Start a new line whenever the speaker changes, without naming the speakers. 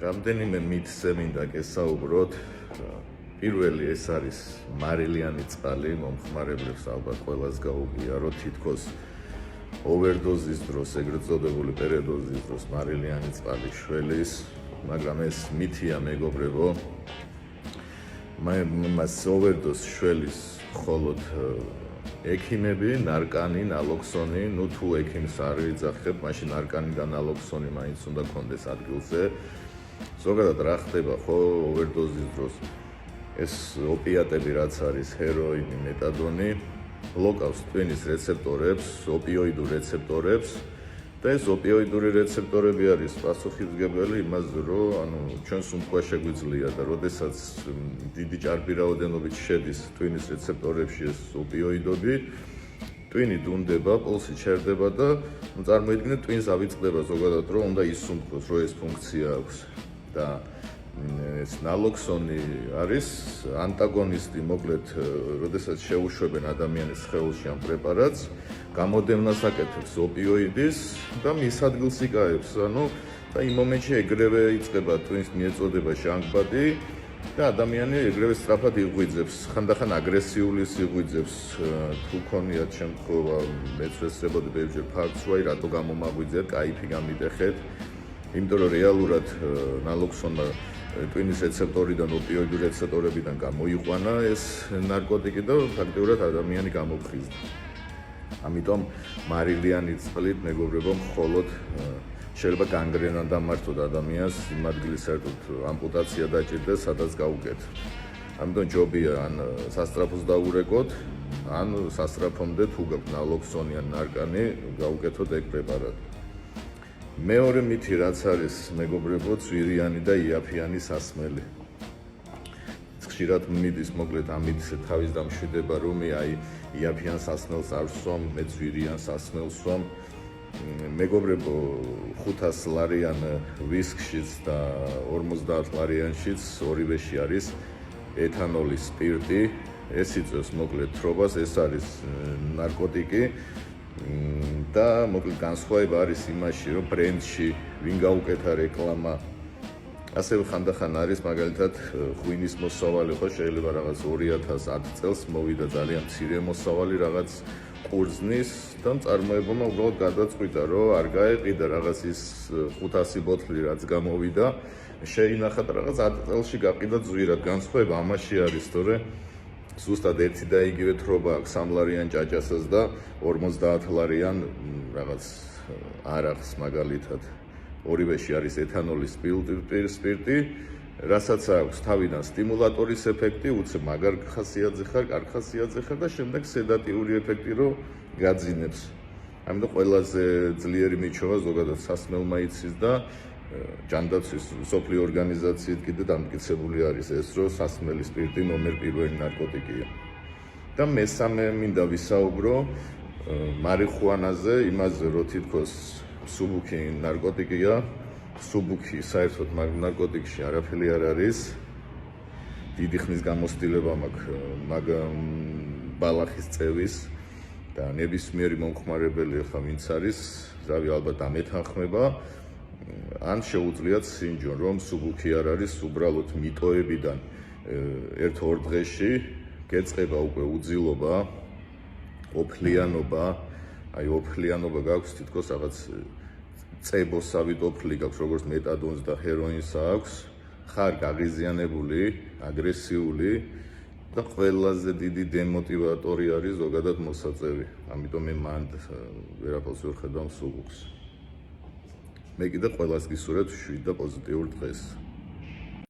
რამდენიმე მითზე მინდა გესაუბროთ. პირველი ეს არის მარილიანი წყალი, მომხმარებლებს ალბათ ყველას გაუგია, რომ თითქოს ოვერდოზის დროს, ეგრეთ წოდებული პერიოდოზის დროს მარილიანი წყალი შველის, მაგრამ ეს მითია მეგობრებო. მას ოვერდოზს შველის მხოლოდ ექიმები, ნარკანი, ნალოქსონი, თუ ექიმს არ იძახებ, მაშინ ნარკანი და ნალოქსონი მაინც უნდა კონდეს ადგილზე. ზოგადად რა ხდება ხო ოვერდოზის დროს? ეს ოპიატები რაც არის, ჰეროინი, მეტადონი, ბლოკავს ტვინის რეცეპტორებს, ოპიოიდურ რეცეპტორებს და ეს ოპიოიდური რეცეპტორები არის პასუხისმგებელი იმაზე, რომ ჩვენს უმთვა შეგვიძლია და როდესაც დიდი ჭარბი რაოდენობით შედის ტვინის რეცეპტორებში ეს ოპიოიდები, ტვინი დუნდება, პულსი ჩერდება და წარმოიდგინეთ ტვინს ავიწყდება ზოგადად, რომ უნდა ისუნთქოს, რომ ეს ფუნქცია აქვს და ეს ნალოქსონი არის ანტაგონისტი, მოკლედ, როდესაც შეუშვებენ ადამიანის სხეულში ამ პრეპარატს, გამოდევნას აკეთებს ოპიოიდის და მის ადგილს იკავებს, და იმ მომენტში ეგრევე იწყება ტვინის მიეწოდება ჟანგბადი და ადამიანი ეგრევე სწრაფად იღვიძებს, ხანდახან აგრესიულის იღვიძებს, თუ ქონიათ შემთხვევა, მეც ვესწრებოდი ბევრჯერ ფაქტს, რომ რატო გამომაღვიძეთ, кайფი გამიდეხეთ, იმიტომ რომ რეალურად ნალოქსონმა ტვინის რეცეპტორიდან, ოპიოიდურ რეცეპტორებიდან გამოიყვანა ეს ნარკოტიკი და ფაქტიურად ადამიანი გამოფხიზდა. ამიტომ მარილიანი წყლით, მეგობრებო, მხოლოდ შეიძლება განგრენა დამართოთ ადამიანს, იმ ადგილას საერთოდ ამპუტაცია დაჭირდეს, სადაც გაუკეთებთ. ამიტომ ჯობია ან სასწრაფოს დაურეკოთ, ან სასწრაფომდე თუ გაქვთ ნალოქსონი ან ნარკანი, გაუკეთოთ ეგ პრეპარატი. მეორე მითი რაც არის, მეგობრებო, ძვირიანი და იაფიანი სასმელი. ხშირად მიდის, მოკლედ ამით თავის დამშვიდება, რომ იაფიან სასმელს არ ვსვამ, მე ძვირიან სასმელს ვსვამ. მეგობრებო, 500 ლარიან ვისკშიც და 50 ლარიანშიც ორივეში არის ეთანოლის სპირტი. ეს იწვევს მოკლედ თრობას, ეს არის ნარკოტიკი. და მოკლედ განსხვავება არის იმაში, რომ ბრენდში ვინ გაუკეთა რეკლამა. ასევე ხანდახან არის მაგალითად ღვინის მოსავალი, ხო შეიძლება რაღაც 2010 წელს მოვიდა ძალიან მცირე მოსავალი რაღაც ყურძნის და მწარმოებელმა უბრალოდ გადაწყვიტა, რომ არ გაეყიდა რაღაც ის 500 ბოთლი რაც გამოვიდა, შეინახა და რაღაც 10 წელში გაყიდა ძვირად. განსხვავება ამაში არის, თორე ზუსტად ერთი და იგივე თრობა აქვს 3 ლარიან ჭაჭასას და 50 ლარიან რაღაც არახს მაგალითად. ორივეში არის ეთანოლის სპირტი, რასაც აქვს თავიდან სტიმულატორის ეფექტი, უცებ მაგარ ხასიათზე ხარ, კარგ ხასიათზე ხარ და შემდეგ სედატიური ეფექტი რო გაძინებს. ამიტომ ყველაზე ძლიერი მიჩოვა ზოგადად სასმელმა იცის და ჯანდაცვის სოფლიო ორგანიზაციით კიდე დამტკიცებული არის ეს, რომ სასმელი სპირტი ნომერ პირველი ნარკოტიკია. და მესამე მინდა ვისაუბრო მარიხუანაზე, იმაზე, რომ თითქოს სუბუქი ნარკოტიკია, სუბუქი საერთოდ ნარკოტიკში არაფერი არ არის. დიდი ხნის გამოცდილება მაგ ბალახის წევის და ნებისმიერი მომხმარებელი ახლა ვინც არის, ზავი ალბათ ამეთანხმება. ან შეუძლიათ სინჯონ, რომ სუბუქი არ არის, უბრალოდ მიტოებიდან 1-2 დღეში გეწყება უკვე უძილობა, ოფლიანობა, ოფლიანობა გაქვს თითქოს რაღაც წებოსავით ოფლი გაქვს, როგორც მეტადონს და ჰეროინს აქვს, ხარ გაღიზიანებული, აგრესიული და ყველაზე დიდი დემოტივატორი არის ზოგადად მოსაწევი. ამიტომ მე მანდ ვერაფერს ვერ ხედავ სუბუქს. მე კიდე ყველას გისურვებთ შვიდ და პოზიტიურ დღეს.